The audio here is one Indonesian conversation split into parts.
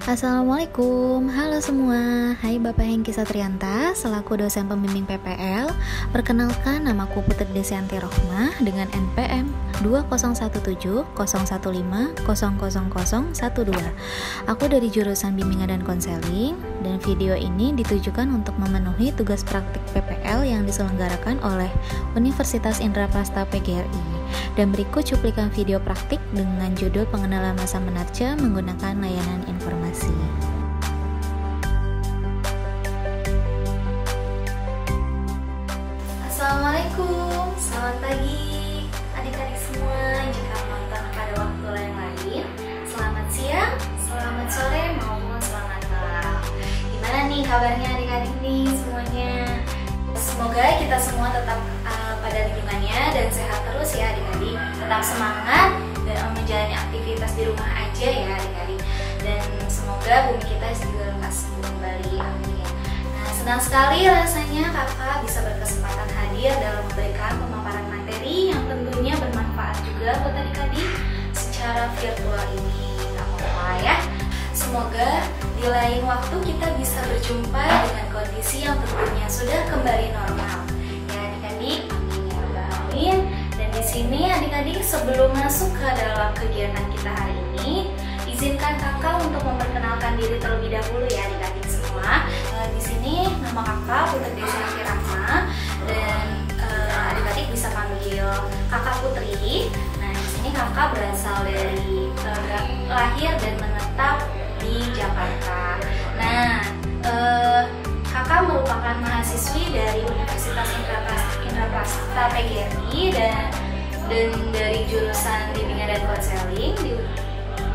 Assalamualaikum, halo semua. Hai Bapak Hengki Satrianta, selaku dosen pembimbing PPL. Perkenalkan, namaku Putri Desianti Rohmah dengan NPM 20170150000012. Aku dari jurusan Bimbingan dan Konseling, dan video ini ditujukan untuk memenuhi tugas praktik PPL yang diselenggarakan oleh Universitas Indraprasta PGRI. Dan berikut cuplikan video praktik dengan judul pengenalan masa menarca menggunakan layanan informasi. Assalamualaikum, selamat pagi adik-adik semua. Jika menonton pada waktu lain, selamat siang, selamat sore, maupun selamat malam. Gimana nih kabarnya adik-adik nih semuanya? Semoga kita semua tetap pada lingkungannya dan sehat terus ya adik-adik. Tetap semangat dan menjalani aktivitas di rumah aja ya adik-adik. Dan semoga bumi kita juga lekas kembali, amin. Nah, senang sekali rasanya kakak bisa berkesempatan hadir dalam memberikan pemaparan materi yang tentunya bermanfaat juga buat adik-adik secara virtual ini. Gak apa-apa ya. Semoga di lain waktu kita bisa berjumpa dengan kondisi yang tentunya sudah kembali normal. Ya adik-adik, amin ya rabbal alamin. Dan di sini adik-adik sebelum masuk ke dalam kegiatan kita hari ini, izinkan kakak untuk memperkenalkan diri terlebih dahulu ya adik-adik semua. Di sini nama kakak Putri Desianti Rohmah dan adik-adik bisa panggil kakak Putri. Nah di sini kakak berasal dari lahir dan menetap di Jakarta. Nah, kakak merupakan mahasiswi dari Universitas Indraprasta PGRI dan dari jurusan Bimbingan dan Konseling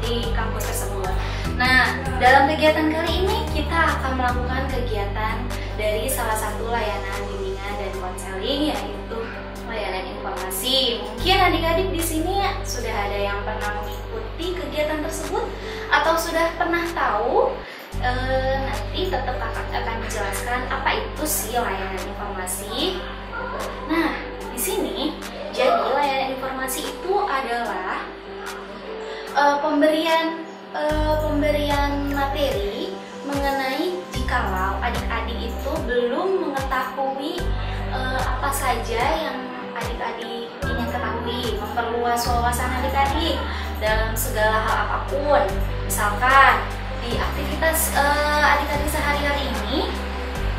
di kampus tersebut. Nah, dalam kegiatan kali ini kita akan melakukan kegiatan dari salah satu layanan bimbingan dan konseling, yaitu layanan informasi. Mungkin adik-adik di sini sudah ada yang pernah mengikuti kegiatan tersebut atau sudah pernah tahu. Nanti tetap kakak akan menjelaskan apa itu sih layanan informasi. Nah, di sini jadi layanan informasi itu adalah pemberian materi mengenai jikalau adik-adik itu belum mengetahui apa saja yang adik-adik ingin ketahui, memperluas wawasan adik-adik dalam segala hal apapun. Misalkan di aktivitas adik-adik sehari-hari ini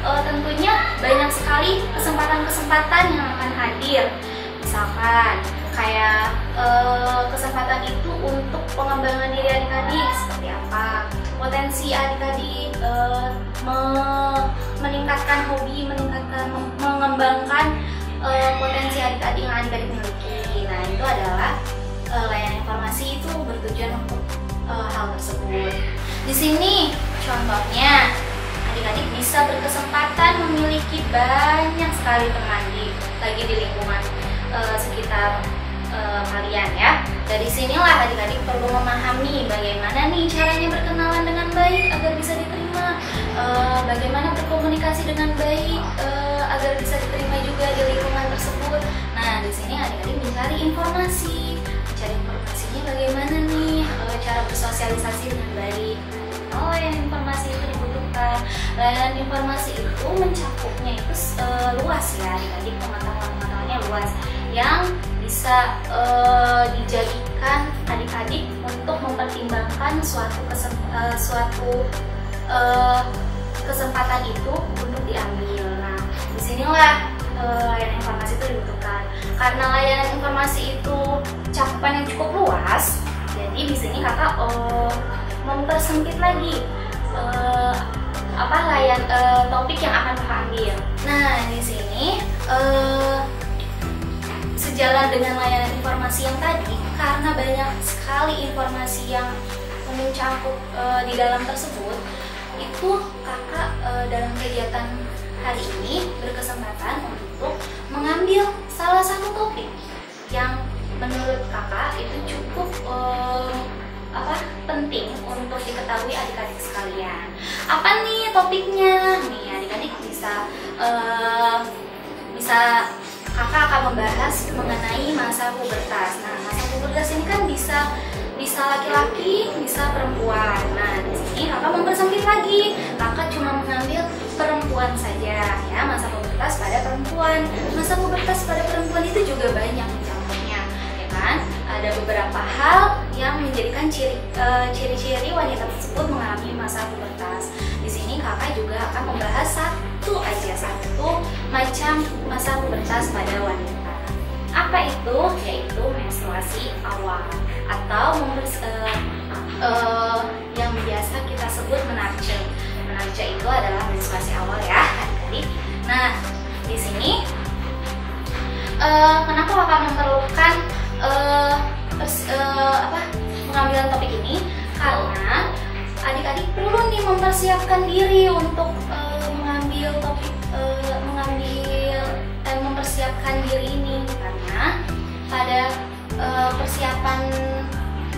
tentunya banyak sekali kesempatan-kesempatan yang akan hadir. Misalkan kayak kesempatan itu untuk pengembangan diri adik-adik seperti apa, potensi adik-adik meningkatkan hobi, mengembangkan potensi adik-adik yang adik-adik miliki. Nah itu adalah layanan informasi itu bertujuan untuk hal tersebut. Di sini contohnya adik-adik bisa berkesempatan memiliki banyak sekali teman lagi di lingkungan sekitar kalian ya. Dari sinilah adik-adik perlu memahami bagaimana nih caranya berkenalan dengan baik agar bisa diterima, bagaimana berkomunikasi dengan baik agar bisa diterima juga di lingkungan tersebut. Nah, di sini adik-adik mencari informasi, mencari informasinya bagaimana nih cara bersosialisasi dengan baik. Layanan informasi itu dibutuhkan. Layanan informasi itu mencakupnya itu luas ya adik-adik, pengetahuan-pengetahuannya luas yang bisa dijadikan adik-adik untuk mempertimbangkan suatu kesempatan itu untuk diambil. Nah, disinilah layanan informasi itu dibutuhkan. Karena layanan informasi itu cakupan yang cukup luas, jadi di sini kakak mempersempit lagi topik yang akan kakak ambil. Nah, di sini sejalan dengan layanan informasi yang tadi, karena banyak sekali informasi yang mencakup di dalam tersebut, itu kakak dalam kegiatan hari ini berkesempatan untuk mengambil salah satu topik yang menurut kakak itu cukup penting untuk diketahui adik-adik sekalian. Apa nih topiknya? Nih adik-adik bisa kakak akan membahas mengenai masa pubertas. Nah, masa pubertas ini kan bisa bisa laki-laki, bisa perempuan. Nah, di sini kakak mempersempit lagi. Kakak cuma mengambil perempuan saja, ya, masa pubertas pada perempuan. Masa pubertas pada perempuan itu juga banyak contohnya, ya kan? Ada beberapa hal yang menjadikan ciri-ciri wanita tersebut mengalami masa pubertas. Di sini kakak juga akan membahas satu macam masa pubertas pada wanita. Apa itu? Yaitu menstruasi awal atau yang biasa kita sebut menarche. Menarche itu adalah menstruasi awal, ya, adik-adik. Nah, di sini kenapa kakak memerlukan pengambilan topik ini? Karena adik-adik perlu nih mempersiapkan diri untuk mempersiapkan diri ini, karena pada persiapan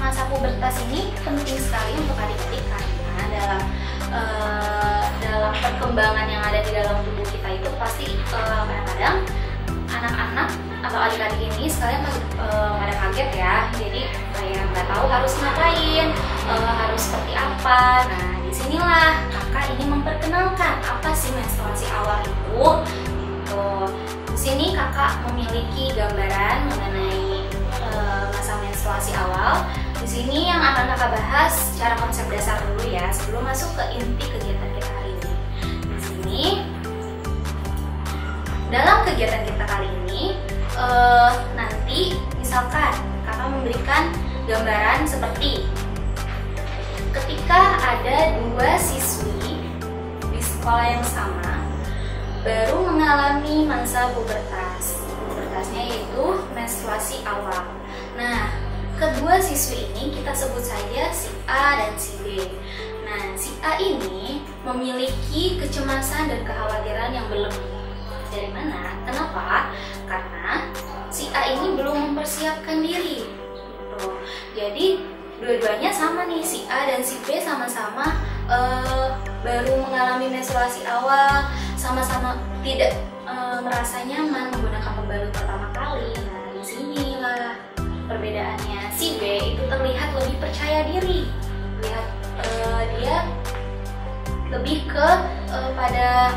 masa pubertas ini penting sekali untuk adik-adik, karena dalam perkembangan yang ada di dalam tubuh kita itu pasti kadang-kadang anak-anak atau adik-adik ini sekalian pada kaget, ya. Jadi kayak nggak tahu harus ngapain, harus seperti apa. Nah, disinilah kakak ini memperkenalkan apa sih menstruasi awal itu. Gitu. Di sini kakak memiliki gambaran mengenai masa menstruasi awal. Di sini yang akan kakak bahas secara konsep dasar dulu, ya, sebelum masuk ke inti kegiatan kita hari ini. Di sini dalam kegiatan kita kali ini nanti misalkan kakak memberikan gambaran seperti ketika ada dua siswi di sekolah yang sama baru mengalami masa pubertas. Pubertasnya yaitu menstruasi awal. Nah, kedua siswi ini kita sebut saja si A dan si B. Nah, si A ini memiliki kecemasan dan kekhawatiran yang berlebih. Dari mana? Kenapa? Karena si A ini belum mempersiapkan diri. Gitu. Jadi dua-duanya sama nih, si A dan si B sama-sama baru mengalami menstruasi awal, sama-sama tidak merasa nyaman menggunakan pembalut pertama kali. Nah, disinilah perbedaannya. Si B itu terlihat lebih percaya diri, lihat dia lebih ke pada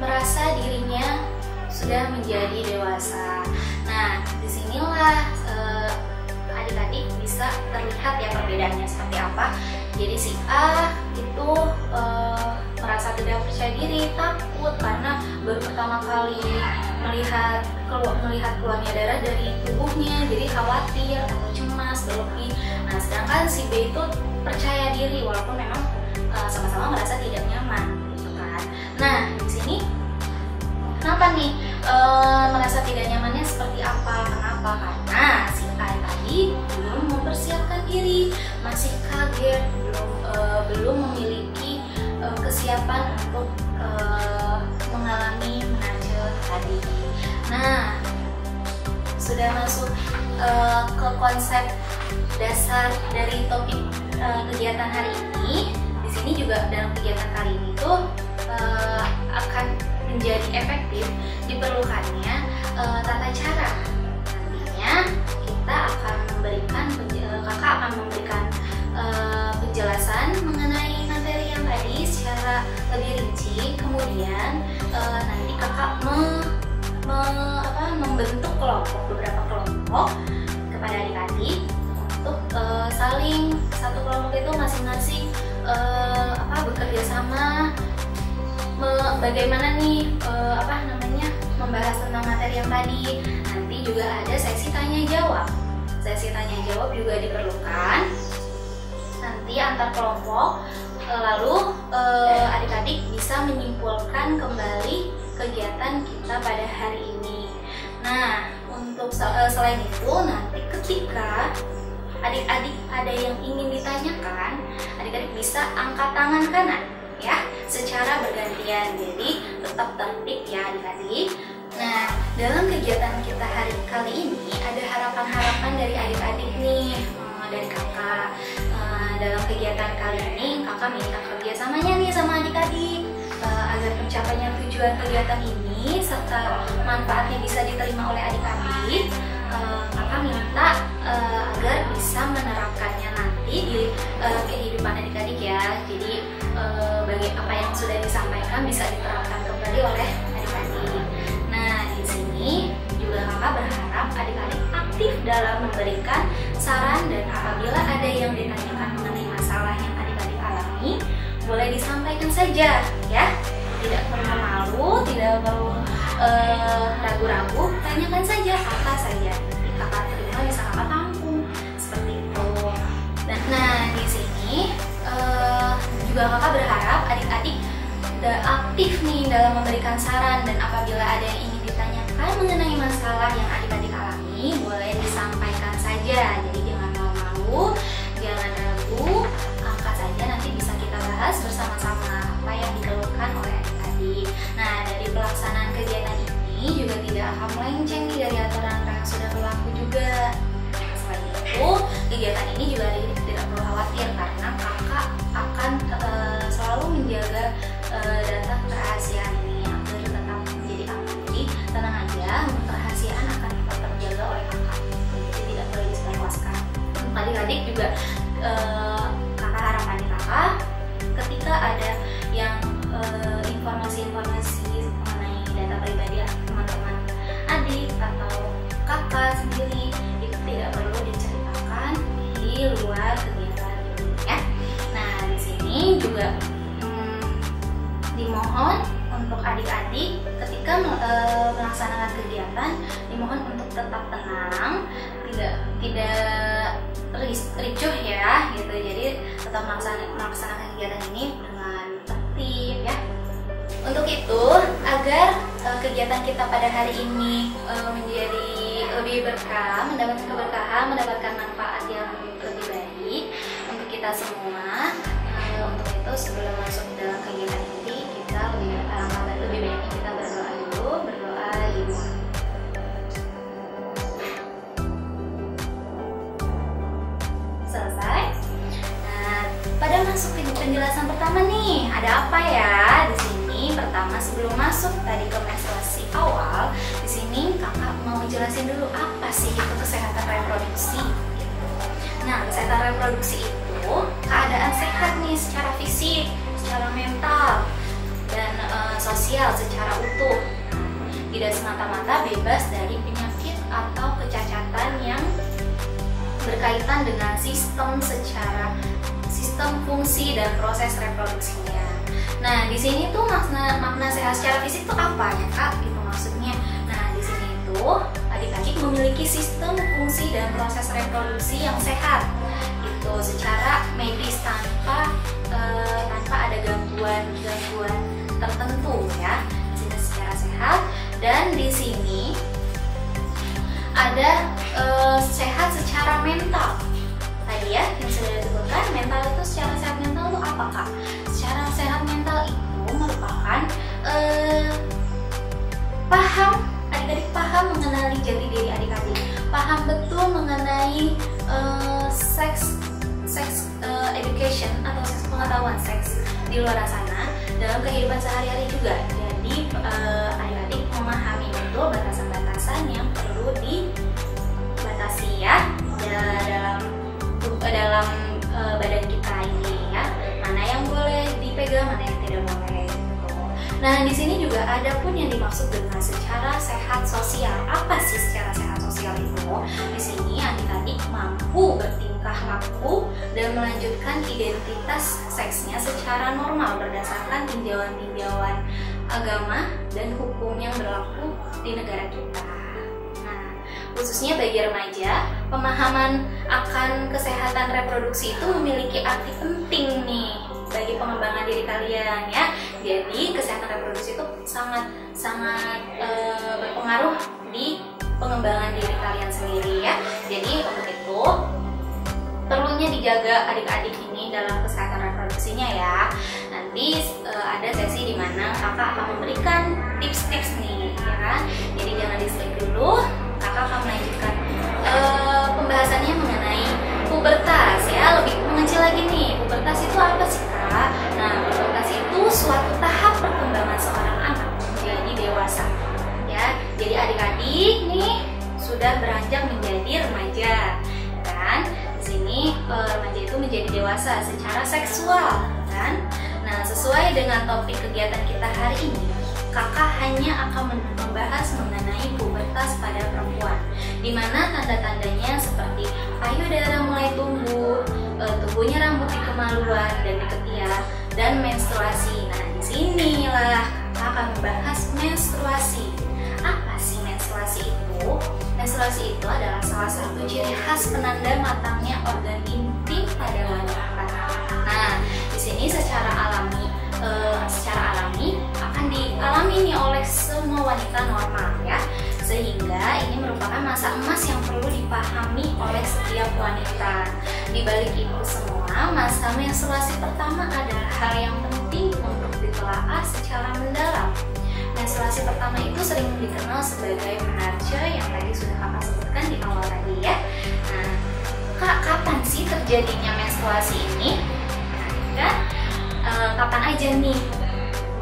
merasa dirinya sudah menjadi dewasa. Nah, disinilah adik-adik bisa terlihat ya perbedaannya seperti apa. Jadi si A itu merasa tidak percaya diri, takut karena baru pertama kali melihat keluarnya darah dari tubuhnya, jadi khawatir atau cemas berlebih. Nah, sedangkan si B itu percaya diri walaupun memang sama-sama merasa tidak nyaman, gitu kan. Nah, di sini kenapa nih merasa tidak nyamannya seperti apa? Kenapa? Karena si A tadi belum mempersiapkan diri, masih kaget, belum memiliki kesiapan untuk mengalami menarche tadi. Nah, sudah masuk ke konsep dasar dari topik kegiatan hari ini. Di sini juga dalam kegiatan kali ini tuh akan menjadi efektif diperlukannya tata cara. Nantinya kita akan kakak akan memberikan penjelasan mengenai materi yang tadi secara lebih rinci. Kemudian nanti kakak membentuk beberapa kelompok kepada adik-adik untuk saling satu kelompok itu masing-masing bekerja sama. Bagaimana nih membahas tentang materi yang tadi. Nanti juga ada sesi tanya jawab. Sesi tanya jawab juga diperlukan nanti antar kelompok, lalu adik-adik bisa menyimpulkan kembali kegiatan kita pada hari ini. Nah, untuk selain itu nanti ketika adik-adik ada yang ingin ditanyakan, adik-adik bisa angkat tangan kanan, ya, secara bergantian. Jadi tetap tertib ya adik-adik. Nah, dalam kegiatan kita hari kali ini ada harapan-harapan dari adik-adik nih, dari kakak. Dalam kegiatan kali ini kakak minta kerjasamanya nih sama adik-adik agar pencapaian tujuan kegiatan ini serta manfaatnya bisa diterima oleh adik-adik. Kakak minta sekarang bisa diterapkan kembali oleh adik-adik. Nah, di sini juga kakak berharap adik-adik aktif dalam memberikan saran, dan apabila ada yang ditanyakan mengenai masalah yang adik-adik alami, boleh disampaikan saja ya. Tidak perlu malu, tidak perlu ragu-ragu, tanyakan saja apa saja. Kakak terima bisa kakak tampung seperti itu. Nah, di sini juga kakak berharap adik-adik aktif nih dalam memberikan saran, dan apabila ada yang ingin ditanyakan mengenai masalah yang adik-adik alami, boleh disampaikan saja. Jadi jangan malu-malu, jangan ragu, angkat saja, nanti bisa kita bahas bersama-sama apa yang dikeluhkan oleh adik-adik. Nah, dari pelaksanaan kegiatan ini juga tidak akan melenceng nih dari aturan yang sudah berlaku juga. Selain itu, kegiatan ini juga tidak perlu khawatir karena kakak akan selalu menjaga data kerahasiaan ini agar tetap menjadi aman. Jadi tenang aja, kerahasiaan akan tetap terjaga oleh kakak, jadi tidak perlu disebarluaskan. Adik-adik juga kakak harapannya kakak ketika ada yang informasi-informasi mengenai data pribadi teman-teman adik atau kakak sendiri itu tidak perlu diceritakan di luar kegiatan ini ya. Nah, di sini juga dimohon untuk adik-adik ketika melaksanakan kegiatan, dimohon untuk tetap tenang, tidak ricuh ya gitu. Jadi tetap melaksanakan kegiatan ini dengan tertib ya. Untuk itu, agar kegiatan kita pada hari ini menjadi lebih berkah, mendapatkan keberkahan, mendapatkan manfaat yang lebih baik untuk kita semua. Untuk itu, sebelum masuk dalam kegiatan ini, kita lebih baiknya kita berdoa dulu, berdoa yuk. Selesai. Nah, pada masuk ke penjelasan pertama nih, ada apa ya di sini? Pertama, sebelum masuk tadi ke menstruasi awal, di sini kakak mau jelasin dulu apa sih itu kesehatan reproduksi. Nah, kesehatan reproduksi itu keadaan sehat nih secara fisik, secara mental, dan sosial secara utuh. Tidak semata-mata bebas dari penyakit atau kecacatan yang berkaitan dengan sistem fungsi dan proses reproduksinya. Nah, di sini tuh makna sehat secara fisik itu apa ya kak? Itu maksudnya. Nah, di sini itu adik-adik memiliki sistem fungsi dan proses reproduksi yang sehat. Itu secara medis tanpa ada gangguan tertentu ya. Di sini secara sehat, dan di sini ada sehat secara mental. Tadi ya yang sudah disebutkan, mental itu secara sehat mental itu apa kak? Secara sehat mental itu merupakan adik-adik paham mengenali jati diri adik-adik, paham betul mengenai sex education atau seks pengetahuan seks di luar sana dalam kehidupan sehari-hari juga. Jadi adik-adik memahami betul batasan-batasan yang perlu dibatasi ya dalam badan kita ini ya, mana yang boleh dipegang, mana yang tidak boleh gitu. Nah, di sini juga ada pun yang dimaksud dengan secara sehat sosial. Apa sih secara sehat sosial itu? Di sini adik-adik mampu bertingkah laku dan melanjutkan identitas seksnya secara normal berdasarkan tinjauan-tinjauan agama dan hukum yang berlaku di negara kita. Khususnya bagi remaja, pemahaman akan kesehatan reproduksi itu memiliki arti penting nih bagi pengembangan diri kalian ya. Jadi kesehatan reproduksi itu sangat berpengaruh di pengembangan diri kalian sendiri ya. Jadi untuk itu perlunya dijaga adik-adik ini dalam kesehatan reproduksinya ya. Nanti ada sesi di mana kakak akan memberikan tips-tips nih ya kan. Jadi jangan di-skip dulu. Kakak akan melanjutkan pembahasannya mengenai pubertas ya, lebih mengecil lagi nih. Pubertas itu apa sih kak? Nah, pubertas itu suatu tahap perkembangan seorang anak menjadi dewasa ya. Jadi adik-adik nih sudah beranjak menjadi remaja kan. Di sini remaja itu menjadi dewasa secara seksual kan. Nah, sesuai dengan topik kegiatan kita hari ini, kakak hanya akan membahas mengenai pubertas pada perempuan, di mana tanda-tandanya seperti payudara mulai tumbuh, tumbuhnya rambut di kemaluan dan di ketiak, dan menstruasi. Nah, disinilah kakak akan membahas menstruasi. Apa sih menstruasi itu? Menstruasi itu adalah salah satu ciri khas penanda matangnya organ intim pada wanita. Nah, di sini secara alami akan dialami nih oleh semua wanita normal ya. Sehingga ini merupakan masa emas yang perlu dipahami oleh setiap wanita. Di balik itu semua, masa menstruasi pertama adalah hal yang penting untuk ditelaah secara mendalam. Menstruasi pertama itu sering dikenal sebagai menarche yang tadi sudah kakak sebutkan di awal tadi ya. Nah, kak, kapan sih terjadinya menstruasi ini? Nah, kapan aja nih?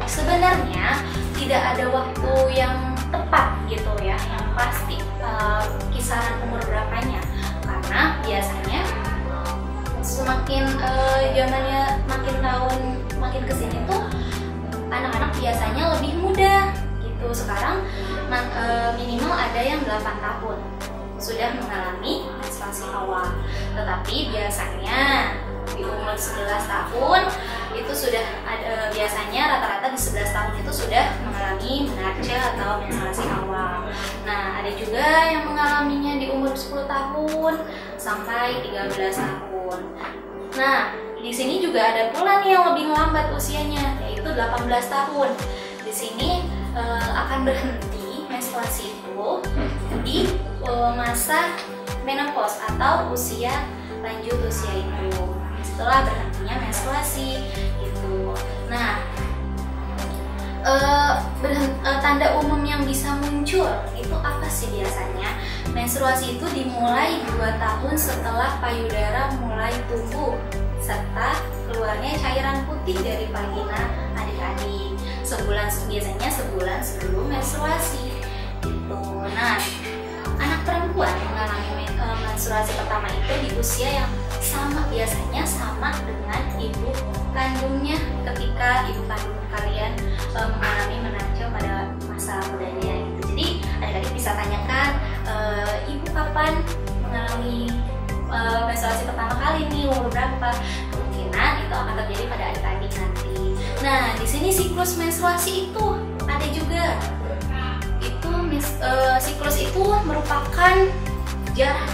Sebenarnya tidak ada waktu yang tepat gitu ya, yang pasti kisaran umur berapanya, karena biasanya semakin zamannya makin kesini tuh anak-anak biasanya lebih muda gitu. Sekarang minimal ada yang 8 tahun sudah mengalami menstruasi awal, tetapi biasanya di umur 11 tahun itu sudah ada, biasanya rata-rata di 11 tahun itu sudah mengalami menarche atau menstruasi awal. Nah, ada juga yang mengalaminya di umur 10 tahun sampai 13 tahun. Nah, di sini juga ada pula nih yang lebih lambat usianya, yaitu 18 tahun. Di sini akan berhenti menstruasi itu di masa menopause atau lanjut usia itu. Setelah berhentinya menstruasi gitu. Nah, tanda umum yang bisa muncul itu apa sih biasanya? Menstruasi itu dimulai 2 tahun setelah payudara mulai tumbuh serta keluarnya cairan putih dari vagina adik-adik. Biasanya sebulan sebelum menstruasi gitu. Nah, anak perempuan mengalami menstruasi pertama itu di usia yang biasanya sama dengan ibu kandungnya ketika ibu kandung kalian mengalami menarche pada masa mudanya gitu. Jadi adik-adik bisa tanyakan, ibu kapan mengalami menstruasi pertama kali nih, umur berapa? Kemungkinan itu akan terjadi pada adik-adik nanti. Nah, di sini siklus menstruasi itu ada juga. Siklus itu merupakan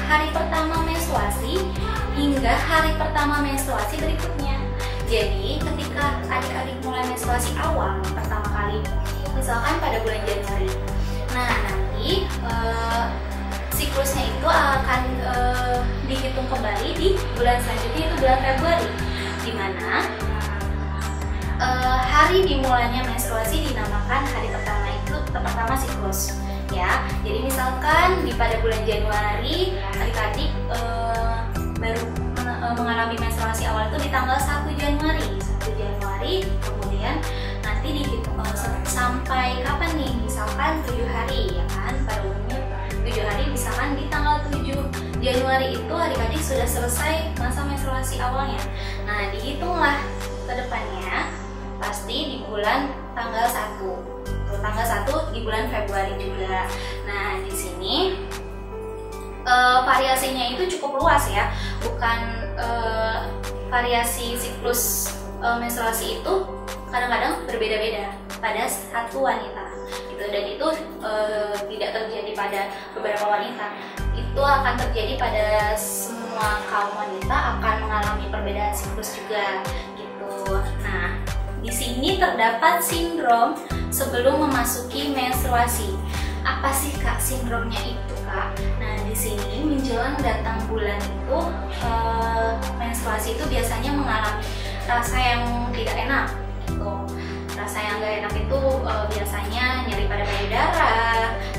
hari pertama menstruasi hingga hari pertama menstruasi berikutnya. Jadi ketika adik-adik mulai menstruasi awal pertama kali, misalkan pada bulan Januari, nah nanti siklusnya itu akan dihitung kembali di bulan selanjutnya, itu bulan Februari, di mana hari dimulainya menstruasi dinamakan hari pertama siklus ya. Jadi misalkan pada bulan Januari adik-adik baru mengalami menstruasi awal itu di tanggal 1 Januari, kemudian nanti dihitung sampai kapan nih? Misalkan 7 hari ya kan, pada umumnya 7 hari, misalkan di tanggal 7 Januari itu adik-adik sudah selesai masa menstruasi awalnya. Nah, dihitunglah ke depannya pasti di bulan tanggal 1 di bulan Februari juga. Nah, di sini variasinya itu cukup luas ya, bukan variasi siklus menstruasi itu kadang-kadang berbeda-beda pada satu wanita gitu, dan itu tidak terjadi pada beberapa wanita, itu akan terjadi pada semua kaum wanita, akan mengalami perbedaan siklus juga gitu. Nah, di sini terdapat sindrom sebelum memasuki menstruasi. Apa sih Kak sindromnya itu Kak? Nah, di sini menjelang datang bulan itu menstruasi itu biasanya mengalami rasa yang tidak enak gitu. Rasa yang gak enak itu biasanya nyeri pada payudara,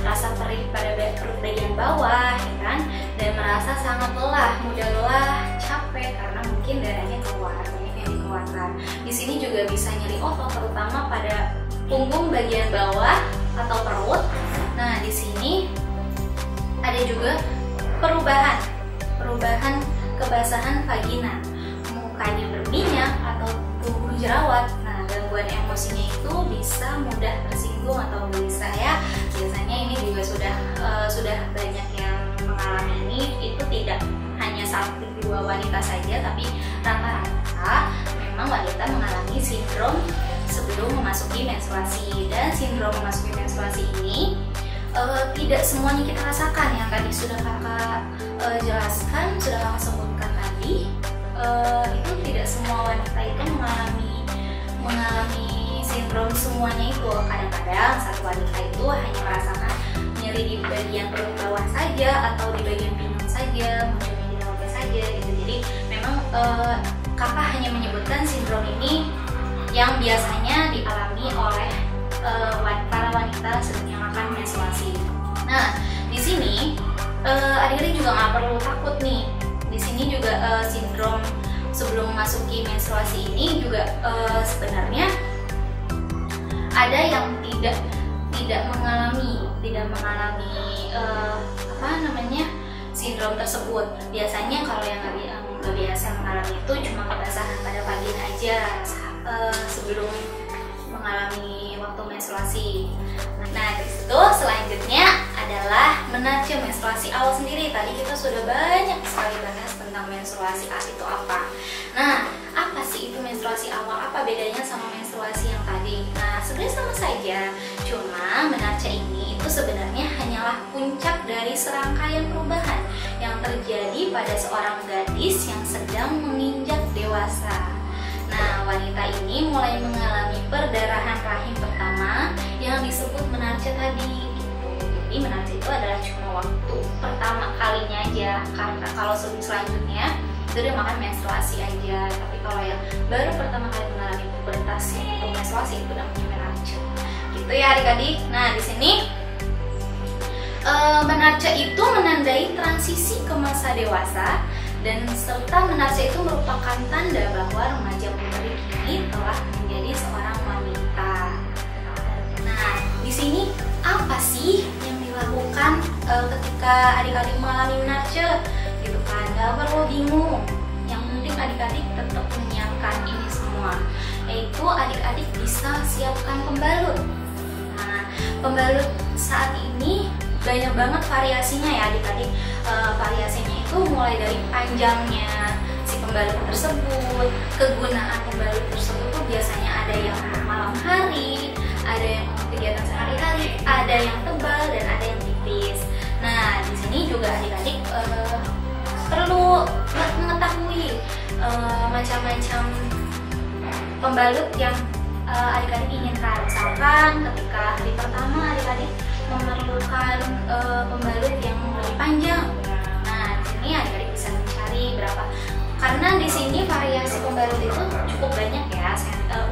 rasa perih pada perut bagian bawah ya kan, dan merasa sangat lelah, mudah lelah, capek karena mungkin darahnya keluar, banyak yang dikeluarkan. Di sini juga bisa nyeri otot, terutama pada punggung bagian bawah atau perut. Nah, di sini ada juga perubahan kebasahan vagina, mukanya berminyak atau tumbuh jerawat. Nah, gangguan emosinya itu bisa mudah tersinggung atau gelisah ya. Biasanya ini juga sudah banyak yang mengalami ini. Itu tidak hanya satu dua wanita saja, tapi rata-rata memang wanita mengalami sindrom sebelum memasuki menstruasi. Dan sindrom memasuki menstruasi ini tidak semuanya kita rasakan. Yang tadi sudah kakak jelaskan, sudah kakak sebutkan tadi, itu tidak semua wanita itu mengalami sindrom semuanya itu. Kadang-kadang satu wanita itu hanya merasakan nyeri di bagian perut bawah saja atau di bagian pinggang saja, munculnya di rambut saja gitu. Jadi memang kakak hanya menyebutkan sindrom ini yang biasanya dialami oleh para wanita yang akan menstruasi. Nah, di sini adik-adik juga nggak perlu takut nih. Di sini juga sindrom sebelum memasuki menstruasi ini juga sebenarnya ada yang tidak mengalami sindrom tersebut. Biasanya kalau yang nggak biasa mengalami itu cuma kebasahan pada vagina aja sebelum mengalami waktu menstruasi. Nah, disitu selanjutnya adalah menarche menstruasi awal sendiri. Tadi kita sudah banyak sekali bahas tentang menstruasi itu apa. Nah, apa sih itu menstruasi awal? Apa bedanya sama menstruasi yang tadi? Nah, sebenarnya sama saja. Cuma menarche ini itu sebenarnya hanyalah puncak dari serangkaian perubahan yang terjadi pada seorang gadis yang sedang menginjak dewasa. Nah, wanita ini mulai mengalami perdarahan rahim pertama yang disebut menarche tadi. Jadi menarche itu adalah cuma waktu pertama kalinya aja, karena kalau selanjutnya itu dia makan menstruasi aja. Tapi kalau yang baru pertama kali mengalami pubertas untuk menstruasi itu namanya menarche. Gitu ya adik-adik. Nah, di sini menarche itu menandai transisi ke masa dewasa, dan serta menarche itu merupakan tanda bahwa remaja putri ini telah menjadi seorang wanita. Nah, di sini apa sih yang dilakukan ketika adik-adik mengalami menarche? Gitu kan, gak perlu bingung. Yang penting adik-adik tetap menyiapkan ini semua, yaitu adik-adik bisa siapkan pembalut. Nah, pembalut saat ini banyak banget variasinya ya adik-adik. Variasinya itu mulai dari panjangnya si pembalut tersebut, kegunaan pembalut tersebut tuh biasanya ada yang untuk malam hari, ada yang untuk kegiatan sehari-hari, ada yang tebal dan ada yang tipis. Nah, di sini juga adik-adik perlu mengetahui macam-macam pembalut yang adik-adik inginkan. Misalkan ketika hari pertama adik-adik memerlukan pembalut yang lebih panjang. Nah, di sini adik-adik bisa mencari berapa. Karena di sini variasi pembalut itu cukup banyak ya,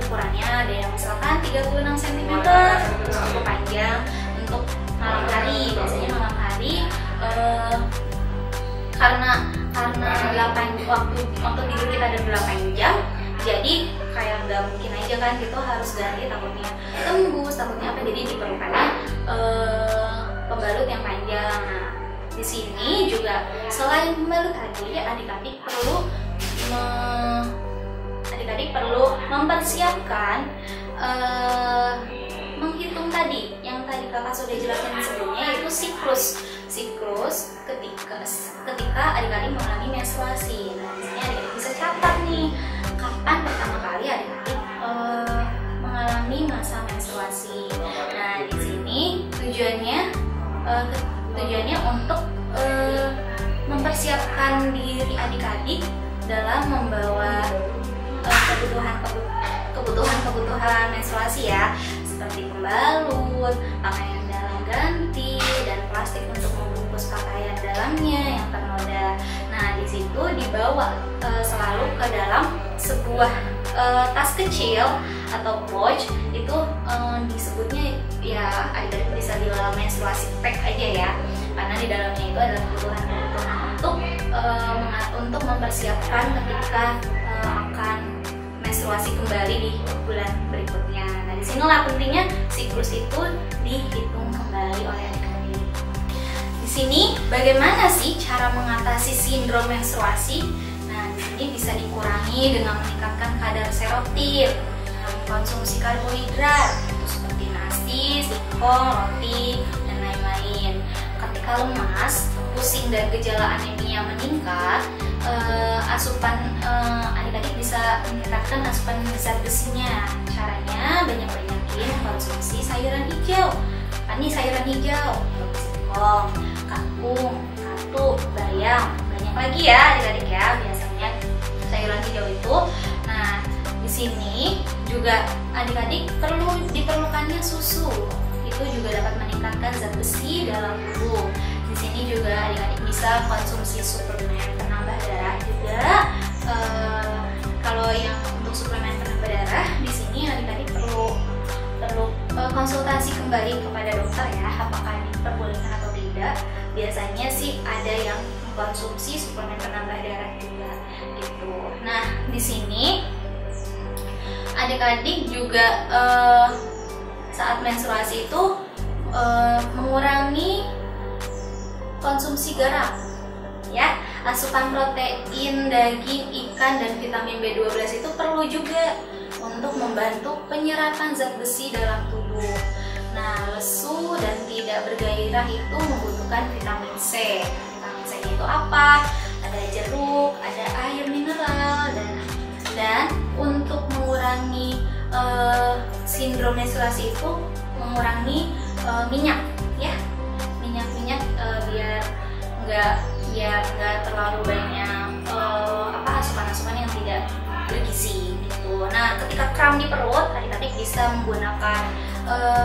ukurannya ada yang misalkan 36 cm, cukup panjang untuk malam hari. Biasanya malam hari karena 8 waktu tidur kita ada 8 jam, jadi kayak nggak mungkin aja kan gitu harus ganti, takutnya tembus, takutnya apa, jadi diperlukannya pembalut yang panjang. Nah, di sini juga selain pembalut tadi, adik-adik perlu mempersiapkan menghitung tadi yang tadi kakak sudah jelaskan sebelumnya, yaitu siklus ketika adik-adik mengalami menstruasi. Nah, di sini adik-adik bisa catat nih kapan pertama kali adik-adik mengalami masa menstruasi. Nah, di sini tujuannya untuk mempersiapkan diri adik-adik dalam membawa kebutuhan menstruasi ya, seperti pembalut, pakaian dalam ganti, dan plastik untuk membungkus pakaian dalamnya yang ternoda. Nah, di situ dibawa selalu ke dalam sebuah tas kecil atau pouch. Itu disebutnya ya adik-adik bisa bilang menstruasi pack aja ya, karena di dalamnya itu adalah kebutuhan untuk mempersiapkan ketika akan menstruasi kembali di bulan berikutnya. Nah, disinilah pentingnya siklus itu dihitung kembali oleh adik-adik. Di sini bagaimana sih cara mengatasi sindrom menstruasi? Nah, di sini bisa dikurangi dengan meningkatkan kadar serotin. Nah, konsumsi karbohidrat seperti nasi, singkong, roti, dan lain-lain. Ketika lemas, pusing, dan gejala anemia meningkat, asupan adik-adik bisa meningkatkan asupan zat besinya. Caranya banyak-banyakin konsumsi sayuran hijau. Ini sayuran hijau, singkong, kangkung, katu, bayam, banyak lagi ya adik-adik ya biasanya sayuran hijau itu. Nah, di sini juga adik-adik diperlukannya susu. Itu juga dapat meningkatkan zat besi dalam tubuh. Di sini juga adik-adik bisa konsumsi suplemen penambah darah juga. Kalau yang untuk suplemen penambah darah, di sini adik-adik perlu konsultasi kembali kepada dokter ya, apakah diperbolehkan atau tidak. Biasanya sih ada yang mengkonsumsi suplemen penambah darah juga gitu. Nah, di sini adik-adik juga saat menstruasi itu mengurangi konsumsi garam ya. Asupan protein, daging, ikan, dan vitamin B12 itu perlu juga untuk membantu penyerapan zat besi dalam tubuh. Nah, lesu dan tidak bergairah itu membutuhkan vitamin C. Vitamin C itu apa? Ada jeruk, ada air mineral, dan untuk mengurangi sindrom menstruasi itu mengurangi minyak ya, minyak biar nggak terlalu banyak asupan-asupan yang tidak bergizi gitu. Nah, ketika kram di perut, adik-adik bisa menggunakan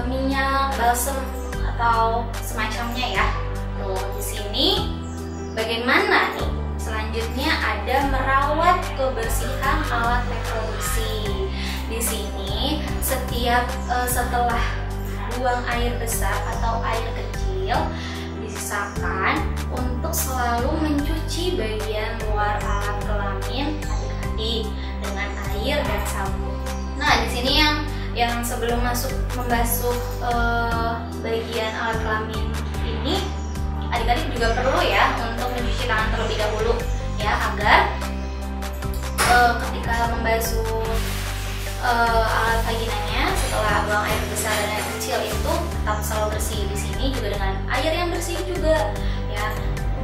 minyak balsem atau semacamnya ya. Tuh, di sini bagaimana nih? Selanjutnya ada merawat kebersihan alat reproduksi. Di sini setiap setelah buang air besar atau air kecil, disisakan untuk selalu mencuci bagian luar alat kelamin adik-adik dengan air dan sabun. Nah, di sini yang sebelum membasuh bagian alat kelamin ini, adik-adik juga perlu ya untuk mencuci tangan terlebih dahulu ya, agar ketika membasuh alat vaginanya setelah buang air besar dan air kecil itu tetap selalu bersih. Di sini juga dengan air yang bersih juga ya,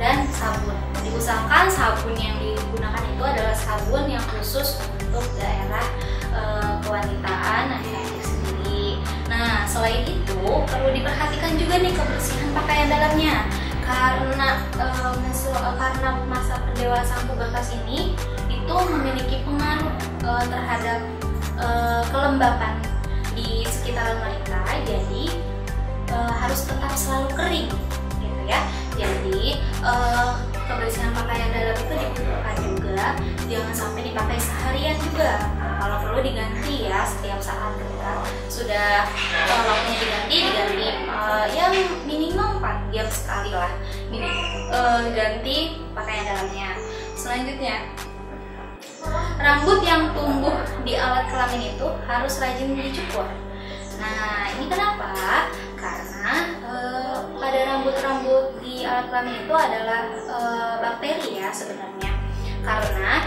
dan sabun. Diusahakan sabun yang digunakan itu adalah sabun yang khusus untuk daerah kewanitaan adik-adik sendiri. Nah, selain itu perlu diperhatikan juga nih kebersihan pakaian dalamnya, karena masa pendewasaan pubertas ini itu memiliki pengaruh terhadap kelembapan di sekitaran wanita, jadi harus tetap selalu kering gitu ya. Jadi kebersihan pakaian dalam itu dibutuhkan juga, jangan sampai dipakai seharian juga. Kalau perlu diganti ya setiap saat ketika sudah waktunya diganti yang minimal 4 jam sekali lah ganti pakaian dalamnya. Selanjutnya, rambut yang tumbuh di alat kelamin itu harus rajin dicukur. Nah, ini kenapa? Karena pada rambut-rambut di alat kelamin itu adalah bakteri ya sebenarnya. Karena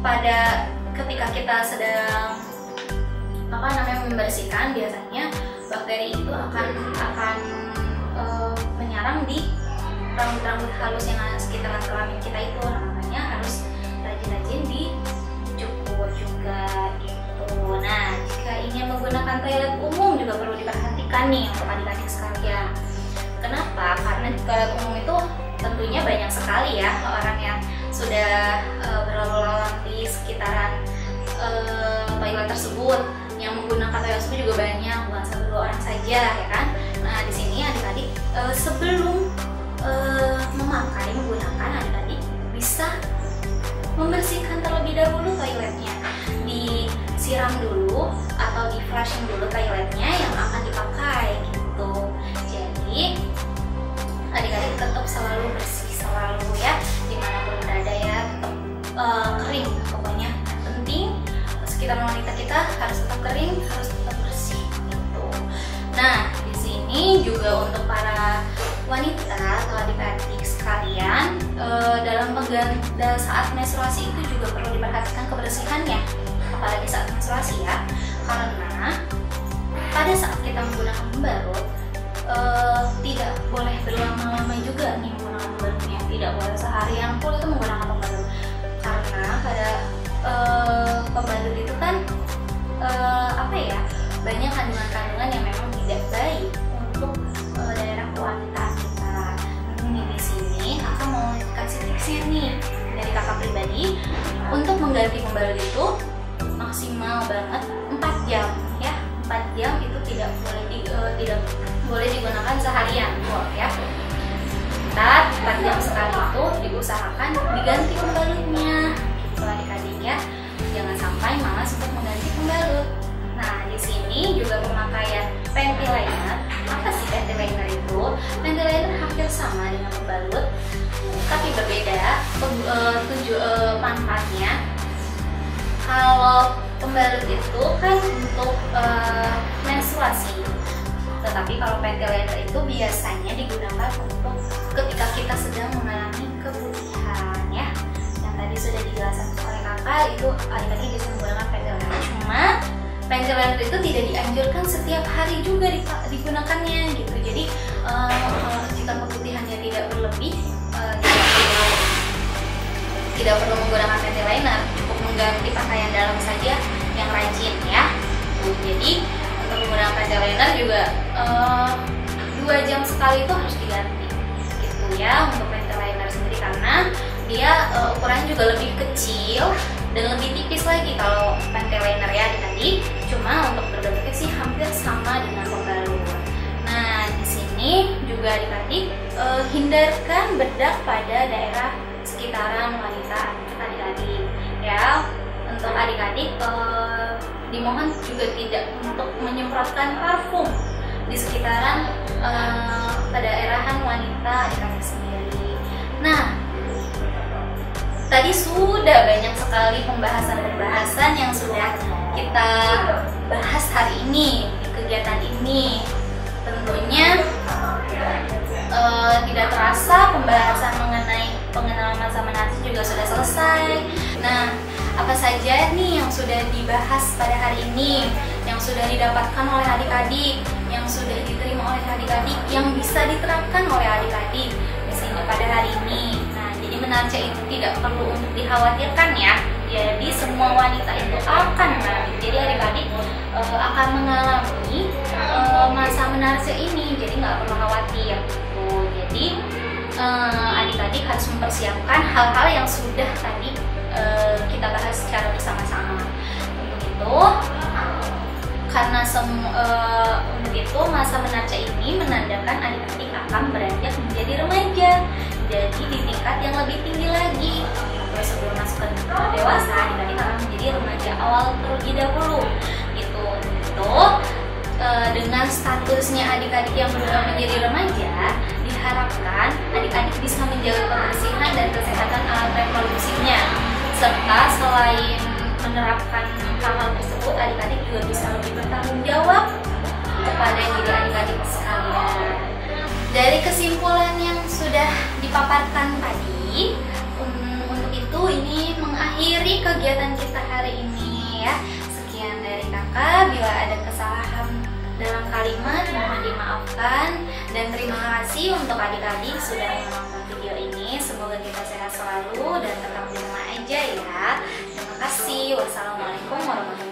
pada ketika kita sedang membersihkan, biasanya bakteri itu akan menyerang di rambut-rambut halus yang sekitaran kelamin kita itu. Makanya harus rajin-rajin dicukur juga gitu. Nah, jika ingin menggunakan toilet umum juga perlu diperhatikan nih untuk adik-adik sekalian. Kenapa? Karena di toilet umum itu tentunya banyak sekali ya orang yang sudah berlalu lalang di sekitaran toilet tersebut. Yang menggunakan toilet tersebut juga banyak, bukan 1-2 orang saja ya kan. Nah, di sini adik-adik sebelum menggunakan, adik-adik bisa membersihkan terlebih dahulu toiletnya, disiram dulu atau di flushing dulu toiletnya yang akan dipakai gitu. Jadi adik-adik tetap selalu bersih selalu ya, dimanapun berada ya, tetap kering pokoknya. Yang penting sekitar wanita kita harus tetap kering, harus tetap bersih gitu. Nah, di sini juga untuk para wanita atau adik-adik sekalian, dalam saat menstruasi itu juga perlu diperhatikan kebersihannya, apalagi saat menstruasi ya, karena pada saat kita menggunakan pembalut tidak boleh berlama-lama juga nih menggunakan pembalutnya, tidak boleh seharian full itu menggunakan pembalut, karena pada pembalut itu kan banyak kandungan-kandungan yang memang tidak baik untuk daerah wanita kita. Di sini kakak mau kasih tipsnya nih dari kakak pribadi untuk mengganti pembalut itu maksimal banget 4 jam ya. 4 jam itu tidak boleh digunakan seharian ya. Ntar 4 jam sekali itu diusahakan diganti pembalutnya gitu adik-adik ya. Jangan sampai malas untuk mengganti pembalut. Nah, di sini juga pemakaian panty liner. Apa sih panty liner itu? Panty liner hampir sama dengan pembalut, tapi berbeda manfaatnya. Kalau pembalut itu kan untuk menstruasi, tetapi kalau panty liner itu biasanya digunakan untuk ketika kita sedang mengalami keputihan ya. Yang tadi sudah dijelaskan oleh kakak, itu adik-adik bisa menggunakan panty liner. Cuma panty liner itu tidak dianjurkan setiap hari juga digunakannya gitu. Jadi kalau jika keputihannya tidak berlebih, tidak perlu menggunakan panty liner, cukup mengganti pakaian dalam saja yang rajin ya. Jadi untuk menggunakan panty liner juga 2 jam sekali itu harus diganti gitu ya untuk panty liner sendiri, karena dia ukurannya juga lebih kecil dan lebih tipis lagi kalau panty liner ya adik-adik. Cuma untuk berbentuknya sih hampir sama dengan pembalut. Nah, di sini juga adik-adik hindarkan bedak pada daerah sekitaran wanita adik-adik ya. Untuk adik-adik dimohon juga tidak untuk menyemprotkan parfum di sekitaran daerahan wanita adik-adik sendiri. Nah, tadi sudah banyak sekali pembahasan yang sudah kita bahas hari ini di kegiatan ini. Tentunya tidak terasa pembahasan mengenai pengenalan masa menarsis juga sudah selesai. Nah, apa saja nih yang sudah dibahas pada hari ini, yang sudah didapatkan oleh adik-adik, yang sudah diterima oleh adik-adik, yang bisa diterapkan oleh adik-adik di sini pada hari ini. Nah, jadi menarca itu tidak perlu untuk dikhawatirkan ya. Jadi semua wanita itu akan menarca. Jadi adik-adik akan mengalami masa menarca ini. Jadi nggak perlu khawatir. Jadi adik-adik harus mempersiapkan hal-hal yang sudah tadi kita bahas secara bersama-sama. Untuk itu, karena untuk itu masa menarca ini menandakan adik-adik akan beranjak menjadi remaja. Jadi di tingkat yang lebih tinggi lagi. Terus sebelum masuk ke dewasa, adik-adik akan menjadi remaja awal terlebih dahulu. Itu dengan statusnya adik-adik yang sudah menjadi remaja, diharapkan adik-adik bisa menjaga kebersihan dan kesehatan alat reproduksinya, serta selain menerapkan hal-hal tersebut, adik-adik juga bisa lebih bertanggung jawab kepada diri adik-adik sekalian. Dari kesimpulan yang sudah dipaparkan tadi, untuk itu ini mengakhiri kegiatan kita hari ini ya. Sekian dari kakak, bila ada kesalahan dalam kalimat mohon dimaafkan, dan terima kasih untuk adik-adik sudah menonton video ini. Semoga kita sehat selalu dan tetap di rumah aja ya. Terima kasih. Wassalamualaikum warahmatullahi wabarakatuh.